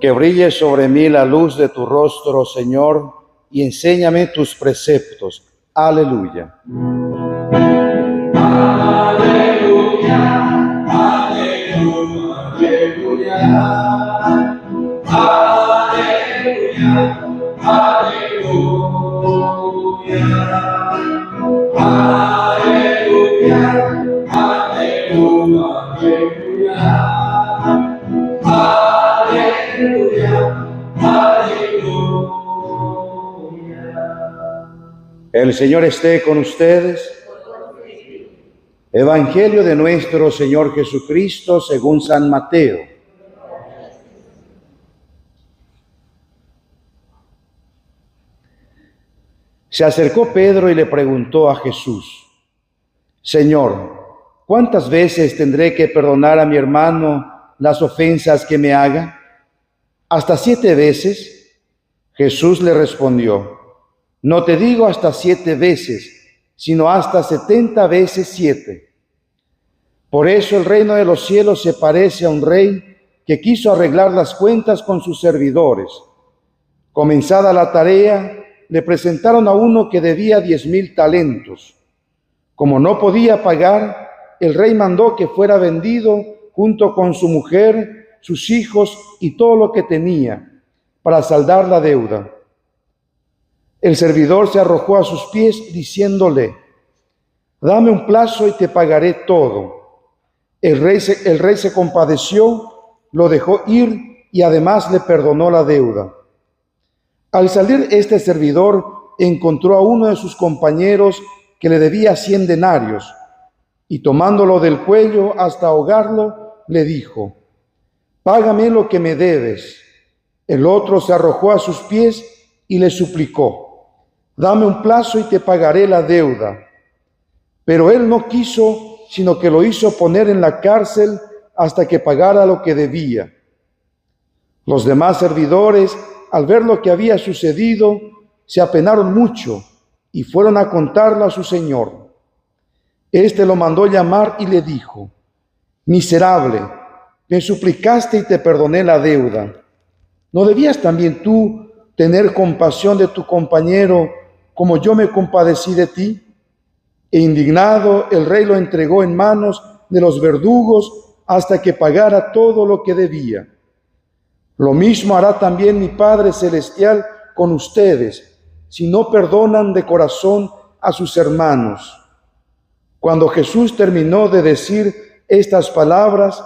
Que brille sobre mí la luz de tu rostro, Señor, y enséñame tus preceptos. Aleluya. Aleluya, aleluya, aleluya, aleluya, aleluya, aleluya, aleluya, aleluya. El Señor esté con ustedes. Evangelio de nuestro Señor Jesucristo según San Mateo. Se acercó Pedro y le preguntó a Jesús: Señor, ¿cuántas veces tendré que perdonar a mi hermano las ofensas que me haga? ¿Hasta 7 veces? Jesús le respondió: No te digo hasta 7 veces, sino hasta 70 veces 7. Por eso el reino de los cielos se parece a un rey que quiso arreglar las cuentas con sus servidores. Comenzada la tarea, le presentaron a uno que debía 10,000 talentos. Como no podía pagar, el rey mandó que fuera vendido junto con su mujer, sus hijos y todo lo que tenía, para saldar la deuda. El servidor se arrojó a sus pies diciéndole: Dame un plazo y te pagaré todo. El rey se compadeció, lo dejó ir y además le perdonó la deuda. Al salir este servidor, encontró a uno de sus compañeros que le debía 100 denarios, y tomándolo del cuello hasta ahogarlo, le dijo: Págame lo que me debes. El otro se arrojó a sus pies y le suplicó: Dame un plazo y te pagaré la deuda. Pero él no quiso, sino que lo hizo poner en la cárcel hasta que pagara lo que debía. Los demás servidores, al ver lo que había sucedido, se apenaron mucho y fueron a contarlo a su señor. Este lo mandó llamar y le dijo: Miserable, me suplicaste y te perdoné la deuda. ¿No debías también tú tener compasión de tu compañero como yo me compadecí de ti? E indignado, el rey lo entregó en manos de los verdugos hasta que pagara todo lo que debía. Lo mismo hará también mi Padre Celestial con ustedes, si no perdonan de corazón a sus hermanos. Cuando Jesús terminó de decir estas palabras,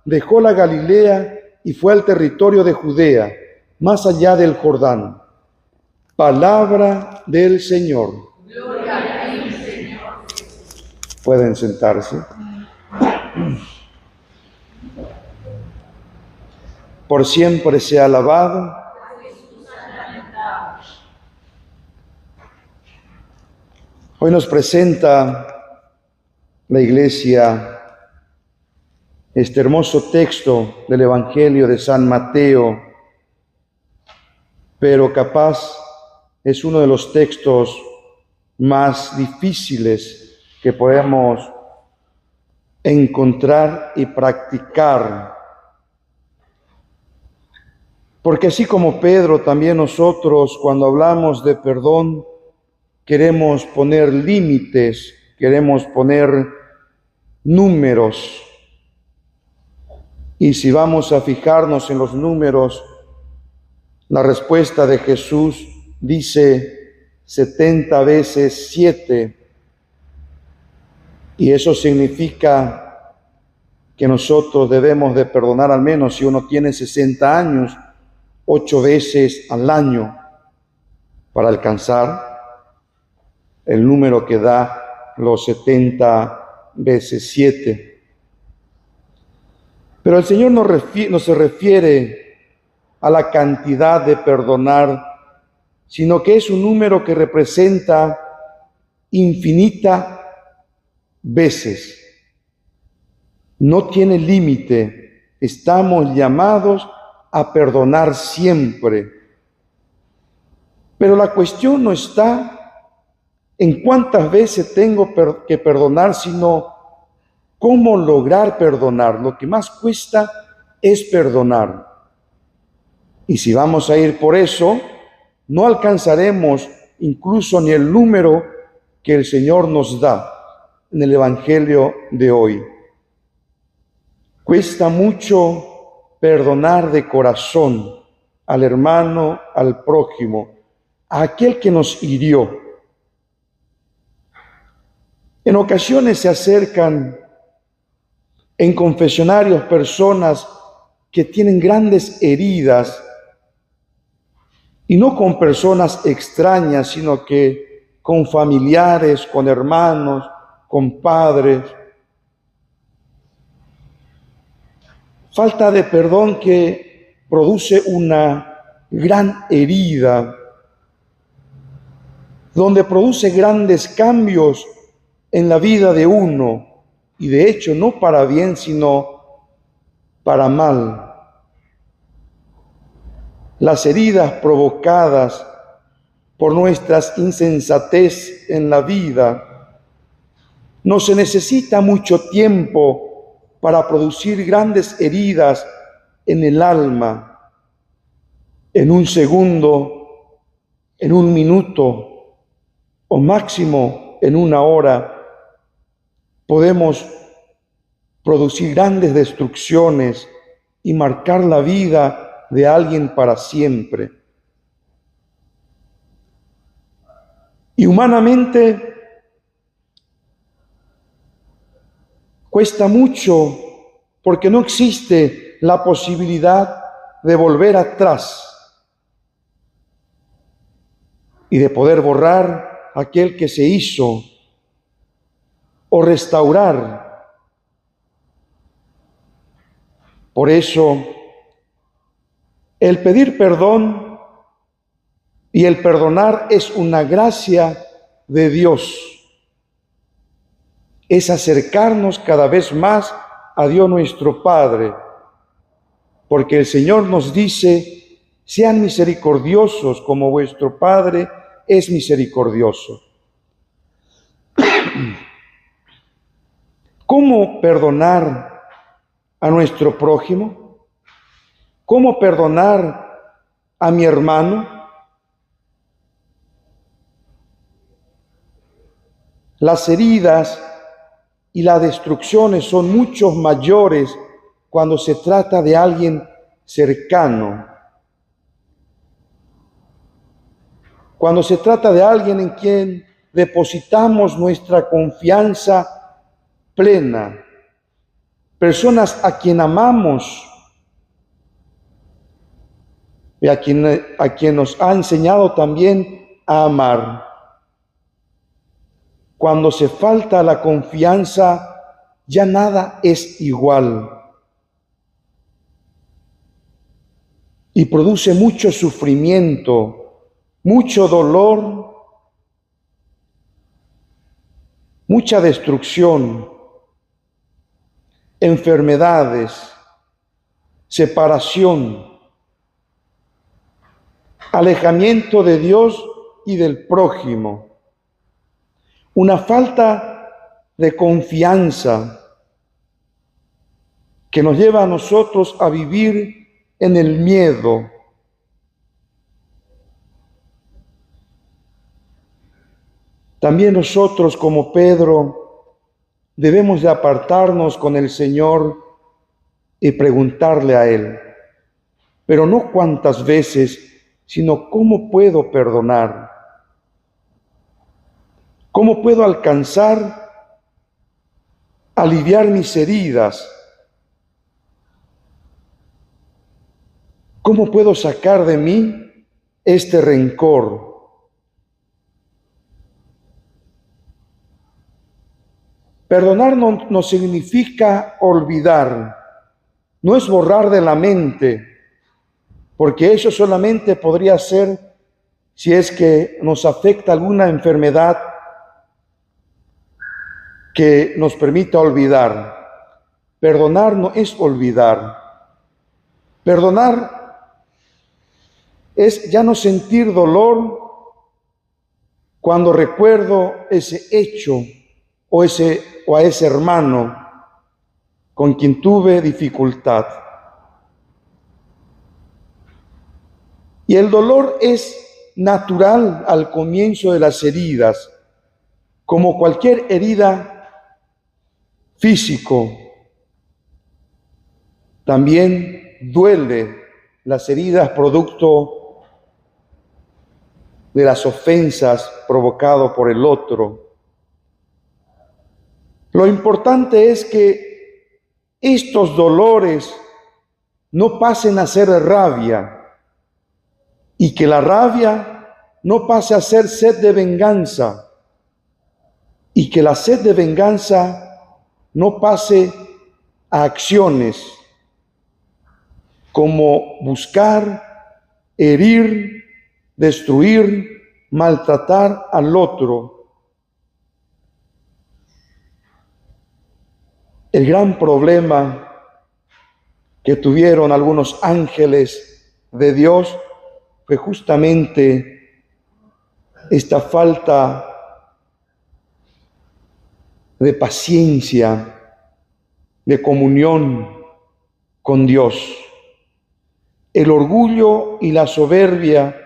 dejó la Galilea y fue al territorio de Judea, más allá del Jordán. Palabra del Señor. Gloria a ti, Señor. Pueden sentarse. Por siempre sea alabado. Hoy nos presenta la Iglesia este hermoso texto del Evangelio de San Mateo, pero capaz es uno de los textos más difíciles que podemos encontrar y practicar. Porque así como Pedro, también nosotros cuando hablamos de perdón queremos poner límites, queremos poner números. Y si vamos a fijarnos en los números, la respuesta de Jesús dice 70 veces 7. Y eso significa que nosotros debemos de perdonar al menos, si uno tiene 60 años, 8 veces al año para alcanzar el número que da los 70 veces 7. Pero el Señor no se refiere a la cantidad de perdonar, sino que es un número que representa infinita veces. No tiene límite. Estamos llamados a perdonar siempre. Pero la cuestión no está en cuántas veces tengo que perdonar, sino cómo lograr perdonar. Lo que más cuesta es perdonar. Y si vamos a ir por eso, no alcanzaremos incluso ni el número que el Señor nos da en el Evangelio de hoy. Cuesta mucho perdonar de corazón al hermano, al prójimo, a aquel que nos hirió. En ocasiones se acercan en confesionarios personas que tienen grandes heridas, y no con personas extrañas, sino que con familiares, con hermanos, con padres. Falta de perdón que produce una gran herida, donde produce grandes cambios en la vida de uno, y de hecho no para bien, sino para mal. Las heridas provocadas por nuestras insensatez en la vida, no se necesita mucho tiempo para producir grandes heridas en el alma. En un segundo, en un minuto o máximo en una hora, podemos producir grandes destrucciones y marcar la vida de alguien para siempre. Y humanamente cuesta mucho, porque no existe la posibilidad de volver atrás y de poder borrar aquel que se hizo o restaurar. Por eso, el pedir perdón y el perdonar es una gracia de Dios. Es acercarnos cada vez más a Dios nuestro Padre, porque el Señor nos dice: sean misericordiosos como vuestro Padre es misericordioso. ¿Cómo perdonar a nuestro prójimo? ¿Cómo perdonar a mi hermano? Las heridas y las destrucciones son mucho mayores cuando se trata de alguien cercano. Cuando se trata de alguien en quien depositamos nuestra confianza plena, personas a quien amamos y a quien nos ha enseñado también a amar. Cuando se falta la confianza, ya nada es igual y produce mucho sufrimiento, mucho dolor, mucha destrucción, enfermedades, separación, alejamiento de Dios y del prójimo, una falta de confianza que nos lleva a nosotros a vivir en el miedo. También nosotros, como Pedro, debemos de apartarnos con el Señor y preguntarle a Él, pero no cuántas veces, sino cómo puedo perdonar. ¿Cómo puedo alcanzar a aliviar mis heridas? ¿Cómo puedo sacar de mí este rencor? Perdonar no significa olvidar, no es borrar de la mente, porque eso solamente podría ser si es que nos afecta alguna enfermedad que nos permita olvidar. Perdonar no es olvidar. Perdonar es ya no sentir dolor cuando recuerdo ese hecho o a ese hermano con quien tuve dificultad. Y el dolor es natural al comienzo de las heridas, como cualquier herida físico. También duele las heridas producto de las ofensas provocadas por el otro. Lo importante es que estos dolores no pasen a ser rabia y que la rabia no pase a ser sed de venganza y que la sed de venganza no pase a acciones como buscar, herir, destruir, maltratar al otro. El gran problema que tuvieron algunos ángeles de Dios fue justamente esta falta de paciencia, de comunión con Dios. El orgullo y la soberbia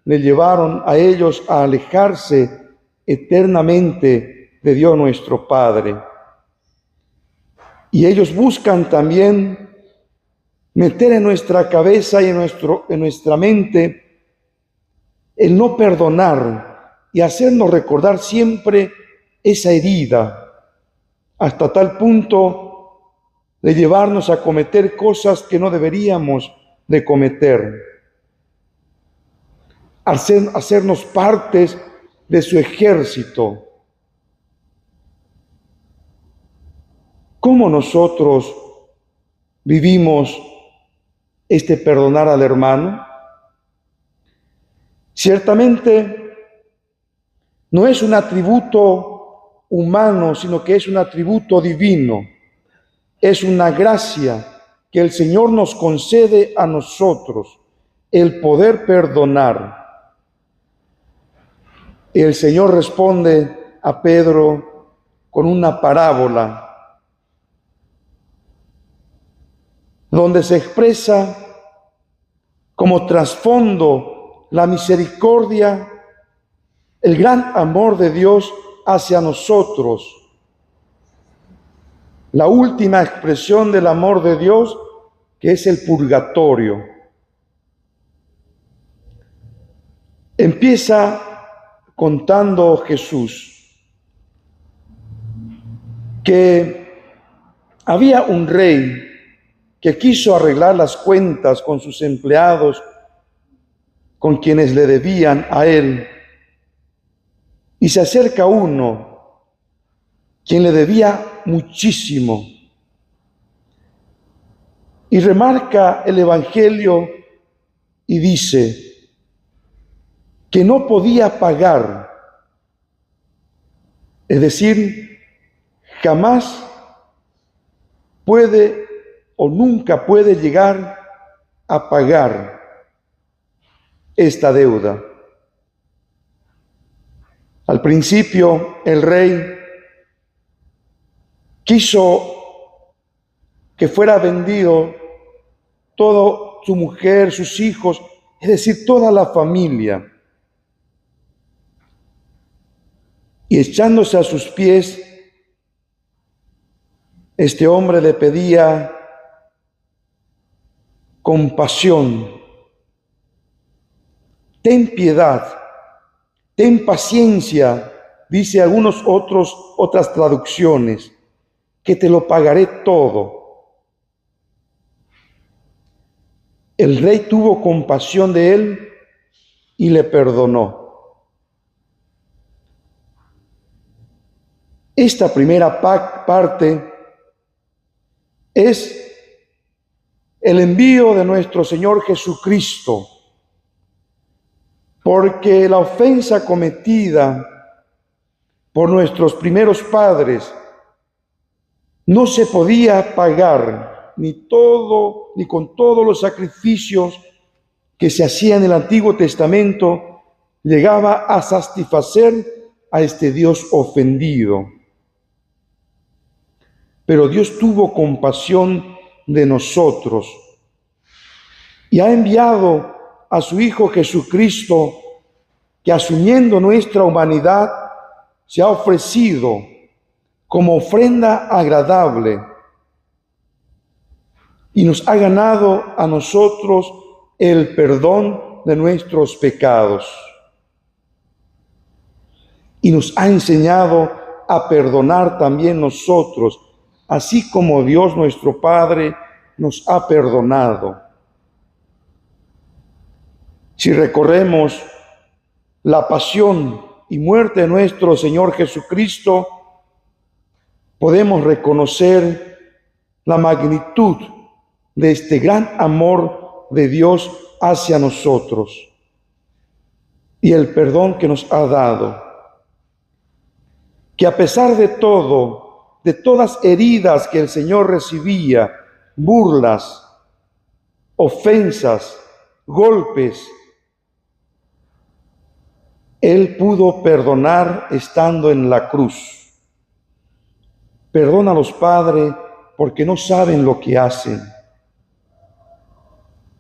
le llevaron a ellos a alejarse eternamente de Dios nuestro Padre. Y ellos buscan también meter en nuestra cabeza y en nuestra mente el no perdonar y hacernos recordar siempre esa herida, hasta tal punto de llevarnos a cometer cosas que no deberíamos de cometer, hacernos partes de su ejército. ¿Cómo nosotros vivimos este perdonar al hermano? Ciertamente no es un atributo humano, sino que es un atributo divino. Es una gracia que el Señor nos concede a nosotros, el poder perdonar. El Señor responde a Pedro con una parábola donde se expresa como trasfondo la misericordia, el gran amor de Dios hacia nosotros. La última expresión del amor de Dios, que es el purgatorio. Empieza contando Jesús que había un rey que quiso arreglar las cuentas con sus empleados, con quienes le debían a él. Y se acerca uno, quien le debía muchísimo. Y remarca el Evangelio y dice que no podía pagar. Es decir, jamás puede o nunca puede llegar a pagar esta deuda. Al principio, el rey quiso que fuera vendido toda su mujer, sus hijos, es decir, toda la familia. Y echándose a sus pies, este hombre le pedía compasión, ten piedad, ten paciencia, dice otras traducciones, que te lo pagaré todo. El rey tuvo compasión de él y le perdonó. Esta primera parte es el envío de nuestro Señor Jesucristo, porque la ofensa cometida por nuestros primeros padres no se podía pagar ni con todos los sacrificios que se hacían en el Antiguo Testamento, llegaba a satisfacer a este Dios ofendido. Pero Dios tuvo compasión de nosotros y ha enviado a su Hijo Jesucristo, que asumiendo nuestra humanidad, se ha ofrecido como ofrenda agradable y nos ha ganado a nosotros el perdón de nuestros pecados. Y nos ha enseñado a perdonar también nosotros, así como Dios nuestro Padre nos ha perdonado. Si recorremos la pasión y muerte de nuestro Señor Jesucristo, podemos reconocer la magnitud de este gran amor de Dios hacia nosotros y el perdón que nos ha dado. Que a pesar de todo, de todas heridas que el Señor recibía, burlas, ofensas, golpes, Él pudo perdonar estando en la cruz. Perdónalos, Padre, porque no saben lo que hacen.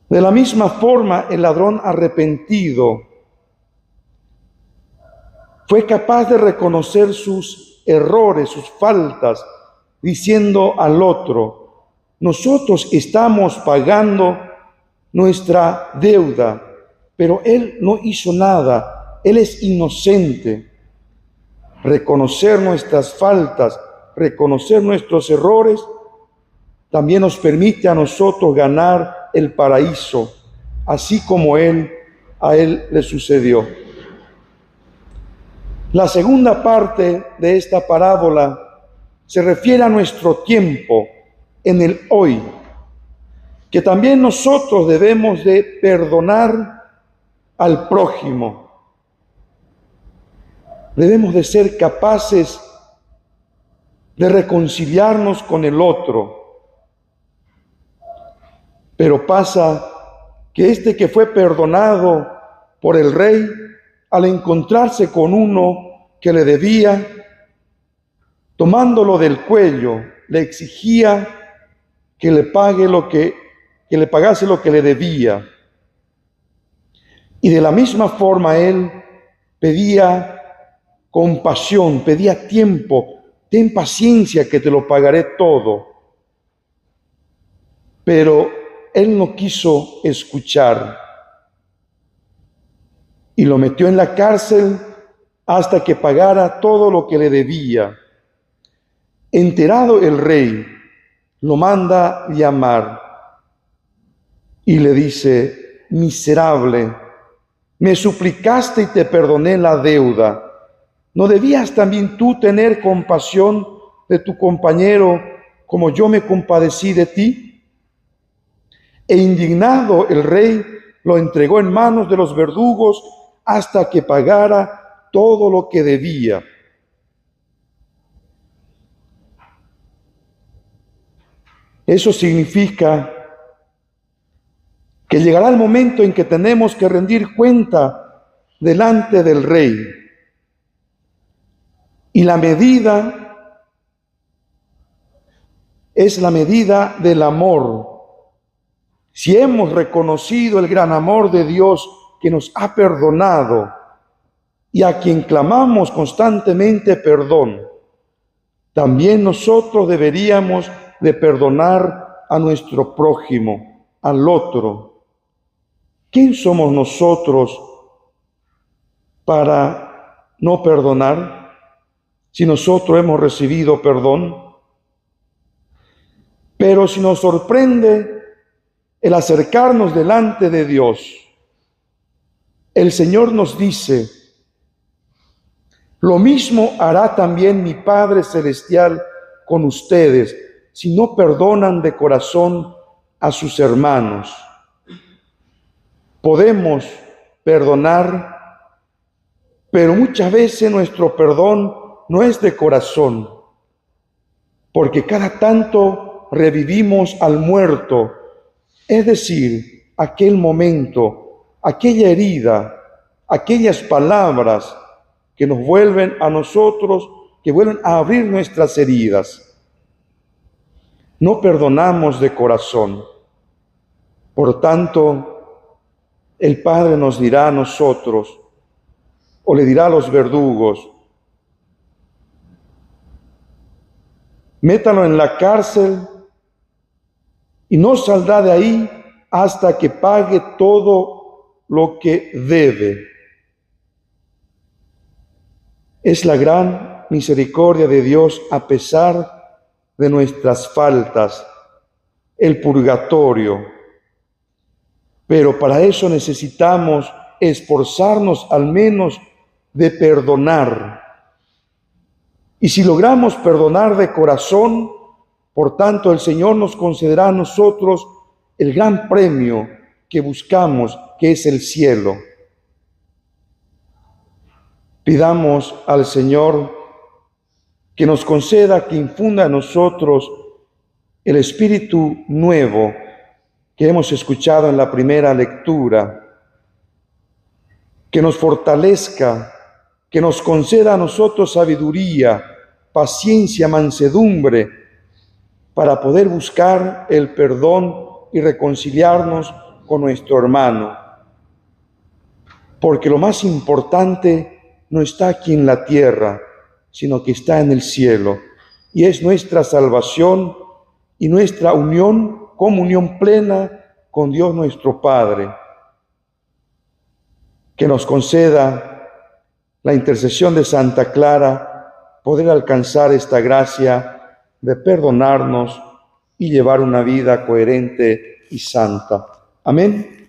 De la misma forma, el ladrón arrepentido fue capaz de reconocer sus errores, sus faltas, diciendo al otro: nosotros estamos pagando nuestra deuda, pero él no hizo nada, él es inocente. Reconocer nuestras faltas, reconocer nuestros errores, también nos permite a nosotros ganar el paraíso, así como a él le sucedió. La segunda parte de esta parábola se refiere a nuestro tiempo, en el hoy, que también nosotros debemos de perdonar al prójimo. Debemos de ser capaces de reconciliarnos con el otro. Pero pasa que este que fue perdonado por el rey, al encontrarse con uno que le debía, tomándolo del cuello, le exigía que le pagase lo que le debía. Y de la misma forma él pedía compasión, pedía tiempo, ten paciencia que te lo pagaré todo. Pero él no quiso escuchar y lo metió en la cárcel hasta que pagara todo lo que le debía. Enterado el rey, lo manda llamar y le dice: miserable, me suplicaste y te perdoné la deuda. ¿No debías también tú tener compasión de tu compañero como yo me compadecí de ti? E indignado el rey lo entregó en manos de los verdugos hasta que pagara todo lo que debía. Eso significa que llegará el momento en que tenemos que rendir cuenta delante del rey. Y la medida es la medida del amor. Si hemos reconocido el gran amor de Dios que nos ha perdonado y a quien clamamos constantemente perdón, también nosotros deberíamos de perdonar a nuestro prójimo, al otro. ¿Quién somos nosotros para no perdonar si nosotros hemos recibido perdón? Pero si nos sorprende el acercarnos delante de Dios, el Señor nos dice: lo mismo hará también mi Padre Celestial con ustedes si no perdonan de corazón a sus hermanos. Podemos perdonar, pero muchas veces nuestro perdón no es de corazón, porque cada tanto revivimos al muerto, es decir, aquel momento, aquella herida, aquellas palabras que nos vuelven a nosotros, que vuelven a abrir nuestras heridas. No perdonamos de corazón. Por tanto, el Padre nos dirá a nosotros, o le dirá a los verdugos, métalo en la cárcel y no saldrá de ahí hasta que pague todo lo que debe. Es la gran misericordia de Dios a pesar de nuestras faltas, el purgatorio. Pero para eso necesitamos esforzarnos al menos de perdonar. Y si logramos perdonar de corazón, por tanto el Señor nos concederá a nosotros el gran premio que buscamos, que es el cielo. Pidamos al Señor que nos conceda, que infunda en nosotros el espíritu nuevo que hemos escuchado en la primera lectura, que nos fortalezca, que nos conceda a nosotros sabiduría, paciencia, mansedumbre, para poder buscar el perdón y reconciliarnos con nuestro hermano. Porque lo más importante no está aquí en la tierra, sino que está en el cielo, y es nuestra salvación y nuestra unión, comunión plena con Dios nuestro Padre. Que nos conceda la intercesión de Santa Clara, poder alcanzar esta gracia de perdonarnos y llevar una vida coherente y santa. Amén.